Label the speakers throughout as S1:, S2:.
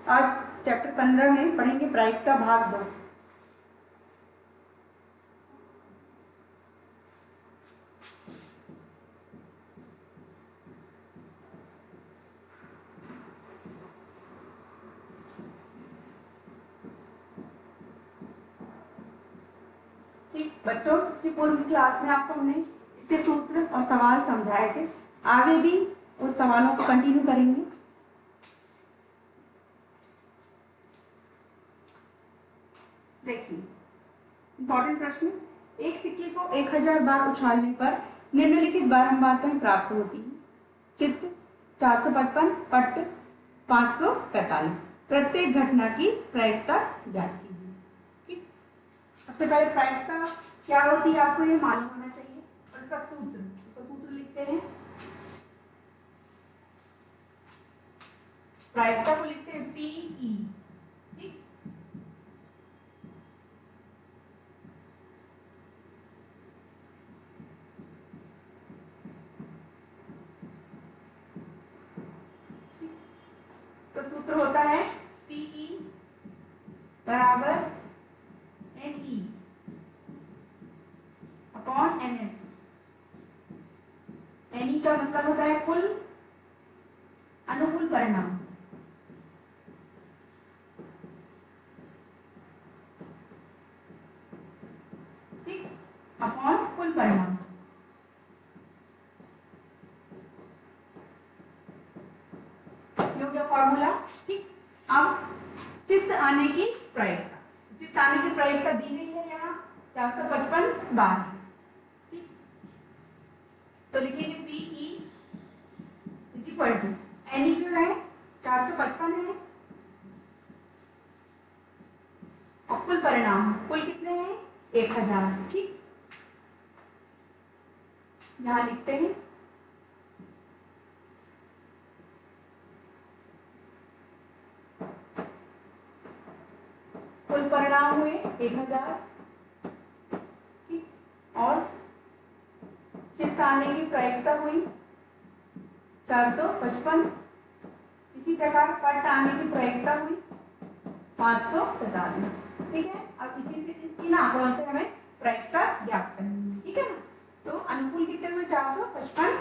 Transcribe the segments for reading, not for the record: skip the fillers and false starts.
S1: आज चैप्टर 15 में पढ़ेंगे प्रायिकता भाग 2। ठीक बच्चों, इसकी पूर्व क्लास में आपको हमने इसके सूत्र और सवाल समझाए थे। आगे भी उस सवालों को कंटिन्यू करेंगे। देखिए, इंपॉर्टेंट प्रश्न। एक सिक्के को 1000 बार उछालने पर निम्नलिखित बारंबारताएं प्राप्त होती हैं। चित्त 455, पट्ट 545। प्रत्येक घटना की प्रायिकता ज्ञात कीजिए। ठीक, सबसे पहले प्रायिकता क्या होती है आपको ये मालूम होना चाहिए, और इसका सूत्र लिखते हैं। प्रायिकता को लिखते हैं पीई। ठीक, तो सूत्र होता है पीई बराबर एनई अपॉन एनएस। एनई का मतलब होता है कुल अनुकूल परिणाम, ठीक, अपॉन कुल परिणाम। ये हो गया फॉर्मूला। ठीक, अब चित्त आने की प्रायिकता। चित्त आने की प्रायिकता दी गई है यहाँ 455 बार। ठीक, तो लिखेंगे PE is equal to NE जो है 455 है, और कुल परिणाम कुल कितने हैं 1000। ठीक, यहां लिखते हैं कुल परिणाम हुए 1000। ठीक, और चित्त आने की प्रायिकता हुई 455। इसी प्रकार पट्ट आने की प्रायिकता हुई 545। ठीक है, अब इसी से इसकी ना कौन से हमें प्रायिकता ज्ञात करनी है। ठीक है ना, तो अनुकूल कितने हुए 455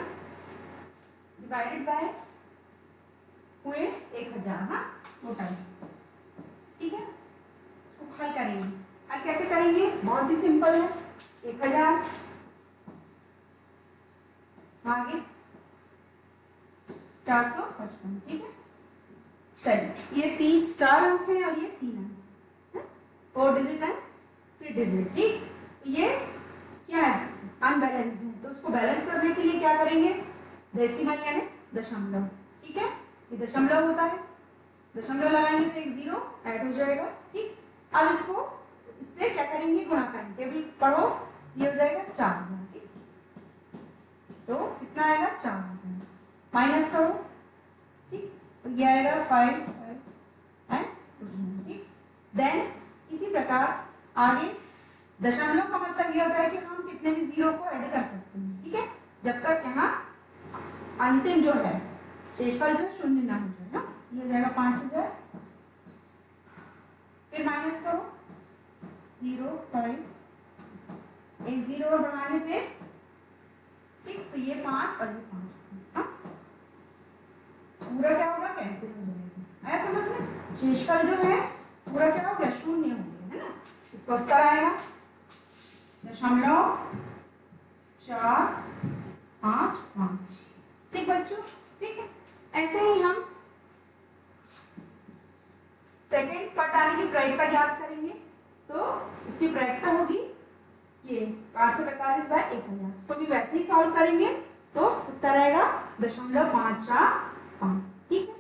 S1: डिवाइडेड बाय हुए 1000। हाँ, टोटल। ठीक है, इसको हल करेंगे। हल कैसे करेंगे, बहुत ही सिंपल है। 1000 आगे 455। ठीक है, चलिए ये 4 अंक है और ये 3 अंक, 4 डिजिट एंड 3 डिजिट। ठीक, ये क्या है अनबैलेंस्ड है, तो उसको बैलेंस करने के लिए क्या करेंगे, डेसिमल यानी दशमलव। ठीक है, ये दशमलव होता है, दशमलव लगाएंगे तो एक 0 ऐड हो जाएगा। ठीक, अब इसको इससे क्या करेंगे, गुणा करेंगे। टेबल पढ़ो, ये हो जाएगा 4। ठीक, तो कितना आएगा 4। माइनस करो, ठीक, तो ये आएगा 5 एंड 2। ठीक, देन इसी प्रकार आगे दशमलव का मतलब ये होता है कि हम कितने भी 0 को ऐड कर सकते हैं। ठीक है, जब तक यहाँ अंतिम जो है शेषफल जो शून्य ना हो जाए। ना, ये हो जाएगा 5000। फिर माइनस करो 0 5, एक 0 और बढ़ाने पे, ठीक, तो ये 5 और ये 5। हाँ, पूरा क्या होगा, कैंसिल हो जाएगा। आया समझ में, शेषफल जो है पूरा क्या हो गया, शून्य हो गया, है ना। इसका उत्तर आएगा 0.455। ठीक बच्चों, ठीक है, ऐसे ही हम सेकंड पट्ट आने की प्रायिकता ज्ञात करेंगे। तो इसकी प्रायिकता होगी ये 545 बाय 1000। इसको भी वैसे ही सॉल्व करेंगे तो उत्तर आएगा 0.545। ठीक है,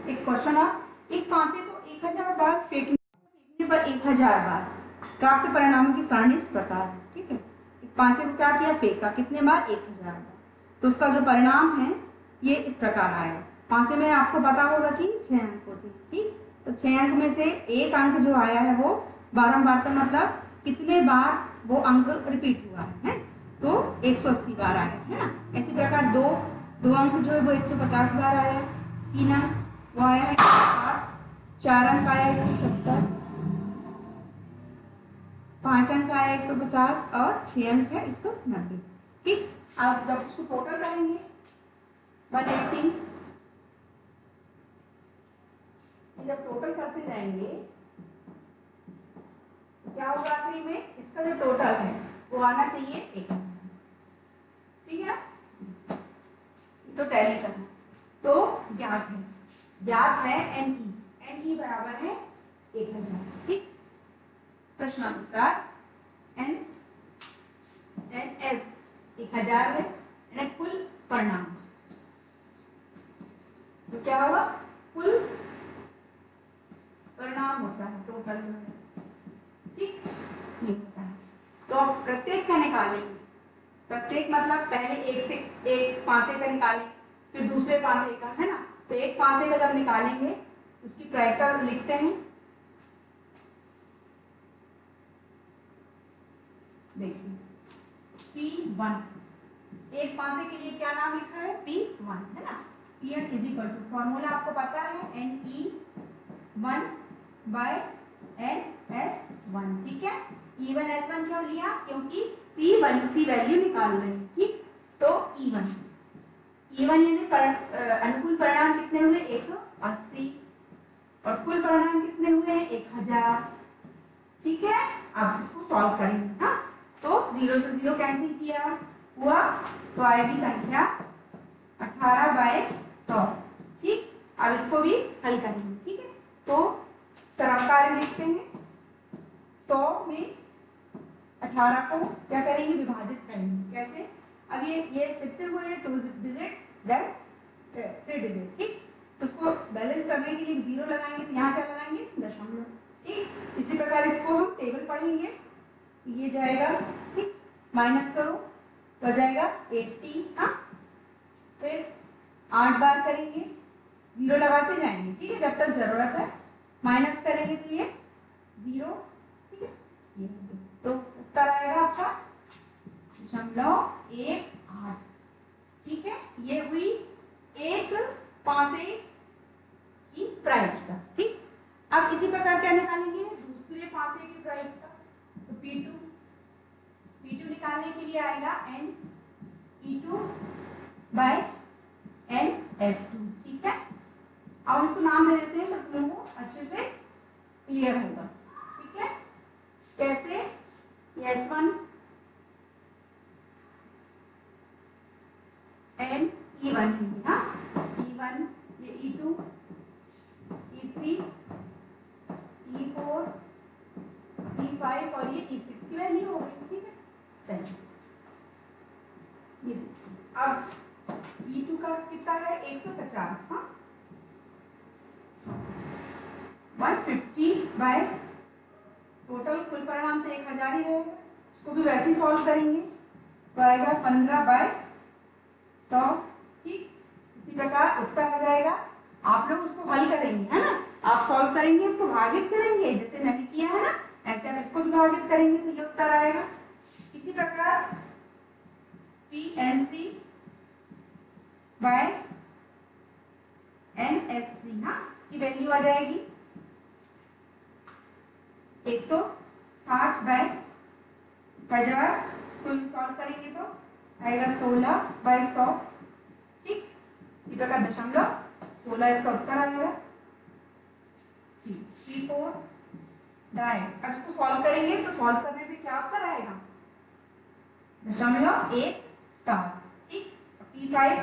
S1: एक क्वेश्चन। आप एक फांसी को 1000 बार फेंकने पर 1000 बार, प्राप्त परिणामों की सारणी इस प्रकार है। ठीक है, एक पासे को क्या किया, फेंका, कितने बार, 1000 बार, तो उसका जो परिणाम है ये इस प्रकार आएगा। पासे में आपको पता होगा कि 6 अंक होते हैं। ठीक, तो 6 अंक में से एक अंक जो आया है वो बारंबार, तो मतलब कितने बार वो अंक रिपीट हुआ है, तो 180 बार आया है ना। इसी प्रकार दो अंक जो है वो 150 बार आया, 3 अंक वो आया है 160, 4 अंक आया 170, 5 अंक आया 150 और 6 अंक है 190। ठीक, अब जब उसको टोटल करेंगे 180, जब टोटल करते जाएंगे क्या होगा, आखिरी में इसका जो टोटल है वो आना चाहिए 1000। ठीक है, तो टैली करना, तो ज्ञात है एन ई बराबर है 1000। ठीक, प्रश्नानुसार एन एस 1000 है, यानी कुल परिणाम, तो क्या होगा, कुल परिणाम होता है टोटल। ठीक, ये होता है। तो अब प्रत्येक का निकालेंगे, प्रत्येक मतलब पहले एक पासे का निकालेंगे, फिर दूसरे पासे का, है ना। तो एक पासे का जब निकालेंगे उसकी प्रायिकता लिखते हैं। देखिए P1, एक पासे के लिए क्या नाम लिखा है, P1, है ना। Pn is equal to, formula आपको पता है, Ne1 बाय NS1। ठीक है, E1 S1 क्यों लिया, क्योंकि P1 की वैल्यू निकाल रहे हैं। ठीक, तो E1 यानी अनुकूल परिणाम कितने हुए, 180, और कुल परिणाम कितने हुए हैं, 1000। ठीक है, अब इसको सॉल्व करेंगे। हाँ, तो 0 से 0 कैंसिल किया हुआ, तो आएगी संख्या 18/100। ठीक, अब इसको भी हल करेंगे। ठीक है, तो तरफ कार्य लिखते हैं, 100 में 18 को क्या करेंगे, विभाजित करेंगे। कैसे, अब ये फिर से हुए 2 डिजिट देन 3 डिजिट। ठीक, तो उसको बैलेंस करने के लिए 0 लगाएंगे, तो यहाँ क्या लगाएंगे, दशमलव। ठीक, इसी प्रकार इसको हम टेबल पढ़ेंगे, ये जाएगा, ठीक, माइनस करो तो जाएगा 80। हाँ, फिर 8 बार करेंगे, 0 लगाते जाएंगे। ठीक है, जब तक जरूरत है, माइनस करेंगे तो ये 0। ठीक है, ये तो उत्तर आएगा आपका 0.18। ठीक है, ये हुई एक पासे की प्रायिकता। ठीक, अब इसी प्रकार क्या निकालेंगे, दूसरे पासे की प्रायिकता, तो P2 निकालने के लिए आएगा Ne2 बाय NS2। ठीक है, अब इसको नाम दे देते हैं, तो तुम को अच्छे से क्लियर होगा। ठीक है, कैसे, S1 एंड E1 है, हाँ, E1, ये E2, E3, E4, E5 और ये E6 की वैल्यू हो गई। ठीक है, चलिए ये अब E2 का कितना है, 150। हाँ, 150 बाय टोटल कुल परिणाम तो 1000 ही रहेगा, उसको भी वैसे ही सॉल्व करेंगे, तो आएगा 15/100। ठीक, इसी प्रकार उत्तर आ जाएगा। आप लोग उसको हल करेंगे, है ना, आप सॉल्व करेंगे, इसको भागित करेंगे जैसे मैंने किया है ना, ऐसे आप इसको भी भागित करेंगे, तो ये उत्तर आएगा। इसी प्रकार Pn3 बाय NS3, ना, इसकी वैल्यू आ जाएगी 160/1000। इसको भी सॉल्व करेंगे तो आएगा 16/100। ठीक, इसी प्रकार 0.16 इसका उत्तर आएगा। P4 डायरेक्ट, अब इसको सॉल्व करेंगे तो सॉल्व करने पे क्या उत्तर आएगा, 0.17। ठीक, P5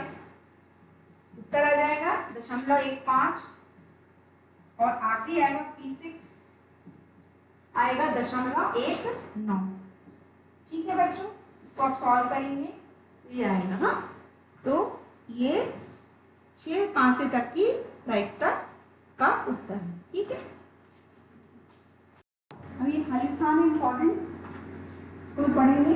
S1: उत्तर आ जाएगा 0.15, और आखिरी आएगा P6 आएगा 0.19। ठीक है बच्चों, इसको आप सॉल्व करेंगे तो ये आएगा। हाँ, तो ये 6 पासे तक की प्रायिकता का उत्तर है। ठीक है। खालिस्तान इम्पोर्टेंट, तो पढ़ेंगे।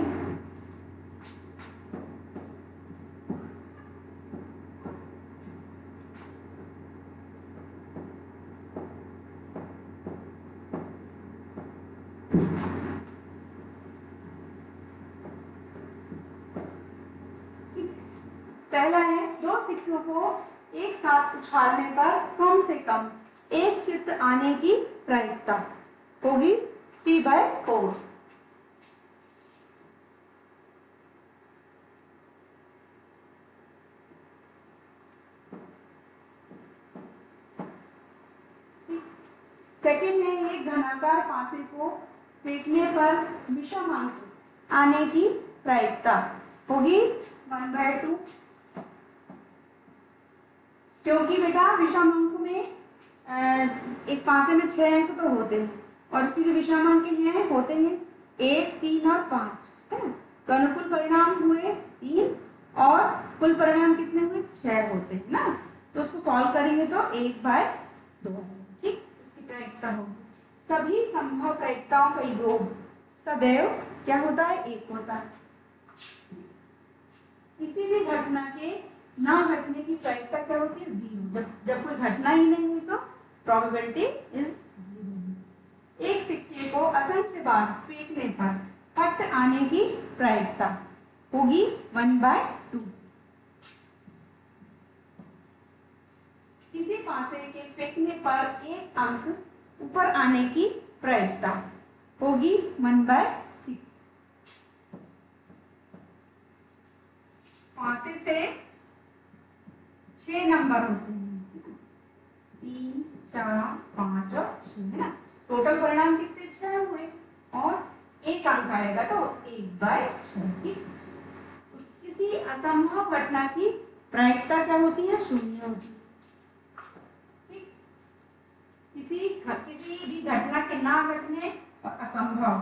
S1: पहला है, दो सिक्कों को एक साथ उछालने पर कम से कम एक चित्त आने की प्रायिकता होगी 3/4। सेकंड है, एक घनाकार पासे को फेंकने पर विषम अंक आने की प्रायिकता होगी 1/2। क्योंकि बेटा विषम अंक में एक पासे में 6 अंक तो होते हैं और उसकी जो विषम अंक हैं होते हैं 1, 3 और 5, है ना। तो अनुकूल परिणाम हुए 3 और कुल परिणाम कितने हुए 6 होते हैं ना। तो उसको सॉल्व करेंगे तो 1/2, ठीक। इसकी प्रायिकता होगी। सभी संभव प्रायिकताओं का योग सदैव क्या होता है, 1 होता है। किसी भी घटना के ना घटने की प्रायिकता क्या होती है, 0। जब कोई घटना ही नहीं हुई तो प्रोबेबिलिटी इज 0। एक सिक्के को असंख्य बार फेंकने पर फट आने की प्रायिकता होगी 1/2। किसी पासे के फेंकने पर एक अंक ऊपर आने की प्रायिकता होगी 1/6। पासे से 6 नंबर होते हैं, 3, 4, 5 और 6, है ना। टोटल परिणाम कितने 6 हुए और एक अंक आएगा तो 1/6, ठीक। किसी असंभव घटना की प्रायिकता क्या होती है, 0 होती है, ठीक। किसी भी घटना के ना घटने और असंभव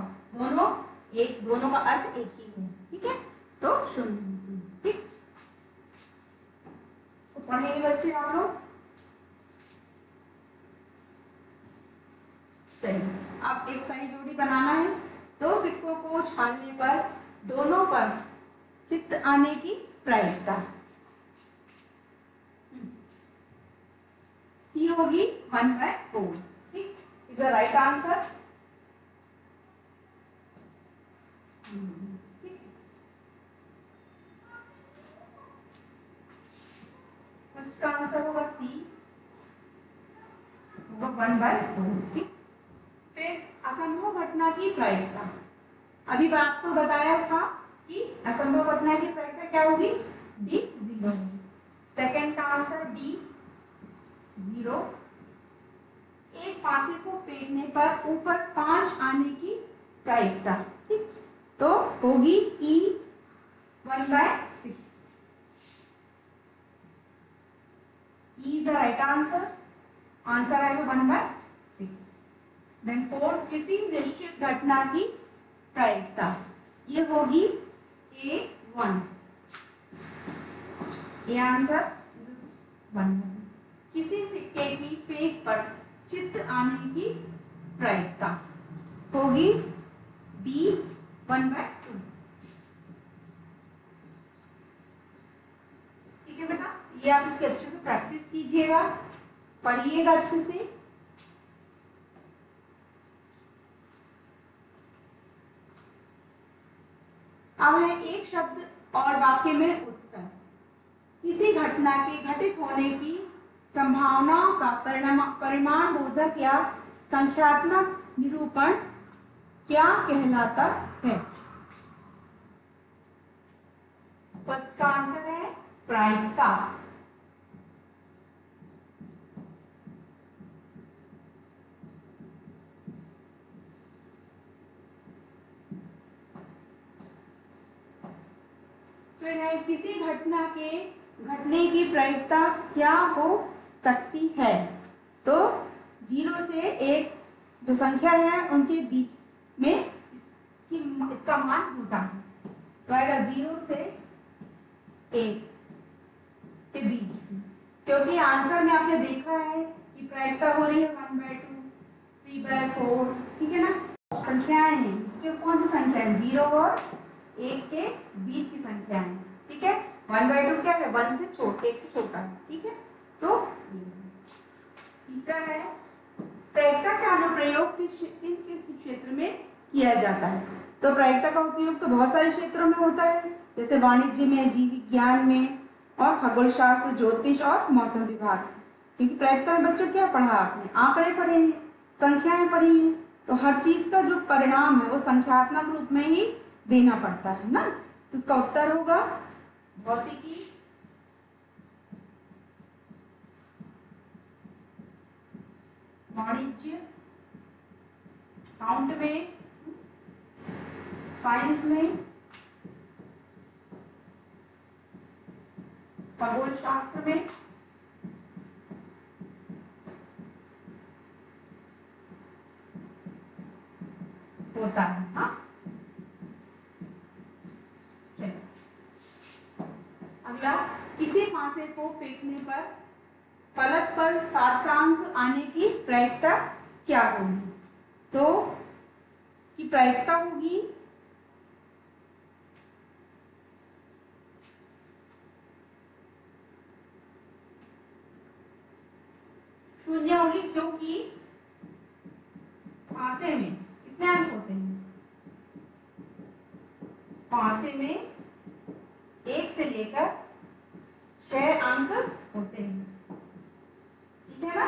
S1: दोनों का अर्थ एक ही है, ठीक है। तो 0, ठीक। तो पढ़ेंगे बच्चे आप लोग। चलिए, अब एक सही जोड़ी बनाना है। दो सिक्कों को उछालने पर दोनों पर चित्त आने की प्रायिकता सी होगी 1/4, ठीक। Is the right answer. First का आंसर होगा सी, होगा 1/4, ठीक। फिर असंभव घटना की प्रायिकता, अभी आपको बताया था कि असंभव घटना की प्रायिकता क्या होगी, डी 0। सेकंड का आंसर डी 0। एक पासे को फेंकने पर ऊपर 5 आने की प्रायिकता, ठीक, तो होगी ई 1/6। E is the right answer. Answer आएगा 1/6। देन फोर्थ, किसी निश्चित घटना की प्रायिकता, ये होगी A1। ये आंसर 1। किसी सिक्के की फेंक पर चित्त आने की प्रायिकता होगी B 1/2। ठीक है बेटा, ये आप इसकी अच्छे से प्रैक्टिस कीजिएगा, पढ़िएगा अच्छे से। अब है एक शब्द और वाक्य में उत्तर। किसी घटना के घटित होने की संभावनाओं का परिमाण बोधक या संख्यात्मक निरूपण क्या कहलाता है। फर्स्ट का आंसर है प्रायिकता। फिर है किसी घटना के घटने की प्रायिकता क्या हो सकती है, तो 0 से 1 जो संख्या है उनके बीच में इसका मान होता है, तो आएगा 0 से 1 के बीच में। क्योंकि आंसर में आपने देखा है कि प्रायिकता हो रही है 1/2, 3/4, ठीक है ना। संख्याएं हैं कि कौन सी संख्या है, 0 और 1 के बीच की संख्या है, ठीक है। 1/2 क्या है, 1 से छोटा, 1 से छोटा है, ठीक है। तो तीसरा है प्रायिकता का अनुप्रयोग किस क्षेत्र में किया जाता है। तो प्रायिकता का उपयोग तो बहुत सारे क्षेत्रों में होता है, जैसे वाणिज्य में, जीव विज्ञान में, और खगोल शास्त्र, ज्योतिष और मौसम विभाग। क्योंकि प्रायिकता में बच्चों क्या पढ़ा आपने, आंकड़े पढ़े हैं, संख्याएं पढ़ी हैं, तो हर चीज का जो परिणाम है वो संख्यात्मक रूप में ही देना पड़ता है ना। तो उसका उत्तर होगा भौतिकी, वाणिज्य, काउंट में, साइंस में, खगोल शास्त्र में, होता है। हाँ, अगला, किसी फांसे को फेंकने पर फलक पर 7 अंक आने की प्रायिकता क्या होगी। तो इसकी प्रायिकता होगी शून्य होगी, क्योंकि फांसे में कितने अंक होते हैं, फांसे में 1 से लेकर 6 अंक होते हैं, ठीक है ना।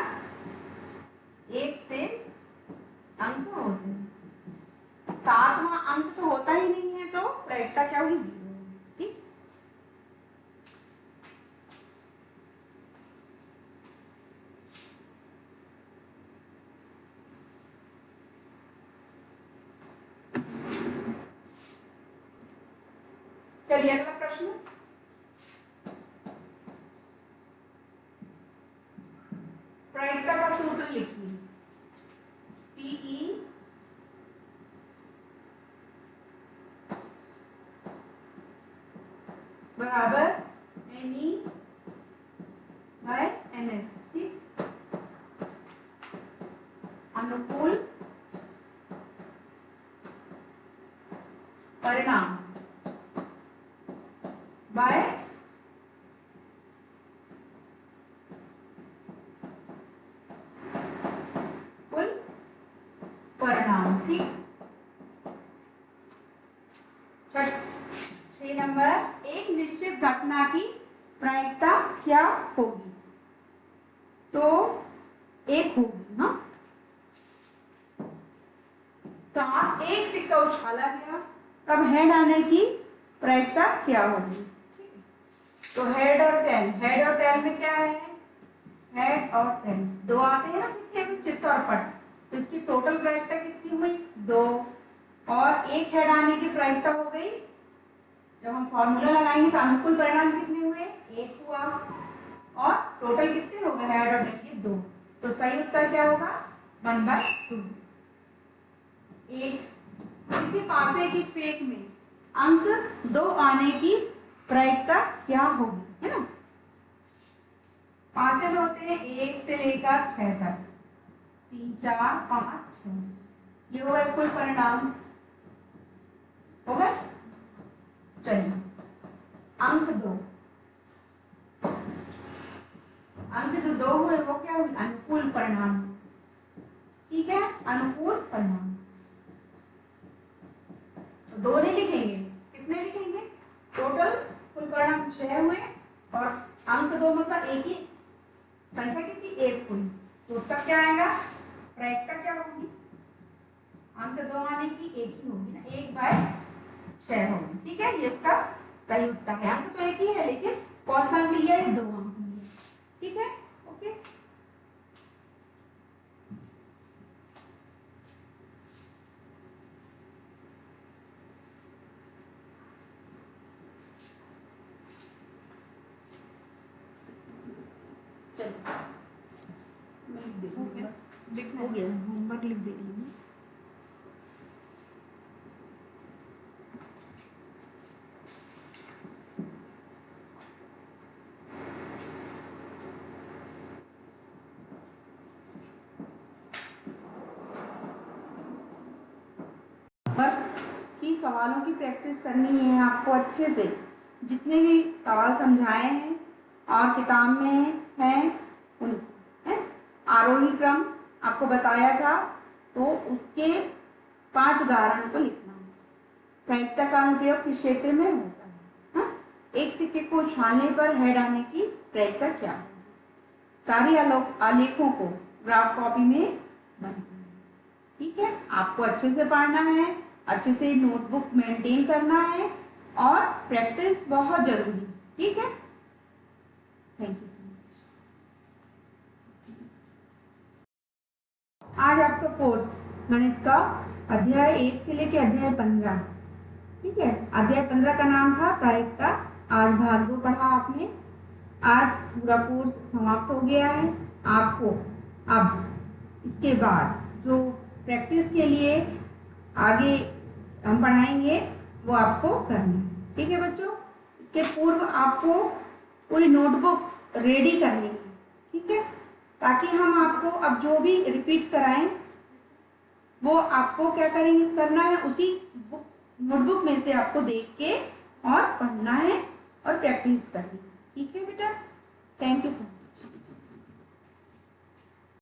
S1: 1 से अंक होते हैं, 7वां अंक तो होता ही नहीं है, तो प्रायिकता क्या होगी, 0 होगी, ठीक। चलिए अगला प्रश्न, प्रायिकता का सूत्र लिखिए। पीई बराबर एनई बाय एनएस, ठीक। अनुकूल परिणाम बाय कुल परिणाम, ठीक। 6 नंबर, एक निश्चित घटना की प्रायिकता क्या होगी। तो 1 होगी। हाँ, 7, एक सिक्का उछाला गया, तब हेड आने की प्रायिकता क्या होगी। तो हेड और टेल, हेड और टेल में क्या है, हेड और टेल 2 आते हैं ना सिक्के में, चित्त और पट, तो इसकी टोटल प्रायिकता कितनी हुई, 2, और एक हेड आने की प्रायिकता हो गई, जब हम फॉर्मूला लगाएंगे तो अनुकूल परिणाम कितने हुए, 1 हुआ, और टोटल कितने हो गए, हेड और टेल के 2, तो सही उत्तर क्या होगा, 1/2। 8, किसी पासे की फेंक में अंक 2 आने की प्रायिकता क्या होगी, है ना। पासे में होते हैं 1 से लेकर 6 तक, 3, 4, 5, 6, ये होगा कुल परिणाम, हो गए। चलिए, अंक 2, अंक जो 2 हुए वो क्या हुए, अनुकूल परिणाम, ठीक है, अनुकूल परिणाम। तो 2 नहीं लिखेंगे, कितने लिखेंगे, टोटल कुल परिणाम 6 हुए, और अंक 2 मतलब एक ही संख्या कितनी, 1 हुई, तो उत्तर क्या आएगा, प्रायिकता क्या होगी, अंक 2 आने की 1 ही होगी ना, 1/6 होगी, ठीक है। ये इसका सही उत्तर है। अंक तो 1 ही है, लेकिन कौन सा अंक लिया है, 2 अंक लिया, ठीक है। ओके, चलो मैं लिख देती हूँ, लिखना हो गया, होमवर्क लिख दे रही हूँ। पर की सवालों की प्रैक्टिस करनी है आपको अच्छे से, जितने भी सवाल समझाए हैं और किताब में हैं उन है आरोही क्रम आपको बताया था, तो उसके 5 उदाहरण को लिखना है। प्रायिकता का अनुप्रयोग किस क्षेत्र में होता है? हाँ? एक सिक्के को उछालने पर हेड आने की प्रायिकता क्या है? सारे आलेखों को ग्राफ कॉपी में बनना है। ठीक है, आपको अच्छे से पढ़ना है, अच्छे से नोटबुक मेंटेन करना है और प्रैक्टिस बहुत जरूरी है। ठीक है, थैंक यू सो मच। आज आपका कोर्स गणित का अध्याय 1 से लेकर अध्याय 15, ठीक है, अध्याय 15 का नाम था प्रायिकता। आज भाग 2 पढ़ा आपने। आज पूरा कोर्स समाप्त हो गया है। आपको अब इसके बाद जो प्रैक्टिस के लिए आगे हम पढ़ाएंगे वो आपको करना है। ठीक है बच्चों, इसके पूर्व आपको पूरी नोटबुक रेडी करनी है। ठीक है, ताकि हम आपको अब जो भी रिपीट कराएं वो आपको क्या करेंगे करना है, उसी बुक नोटबुक में से आपको देख के और पढ़ना है और प्रैक्टिस करनी है। ठीक है बेटा, थैंक यू सो मच।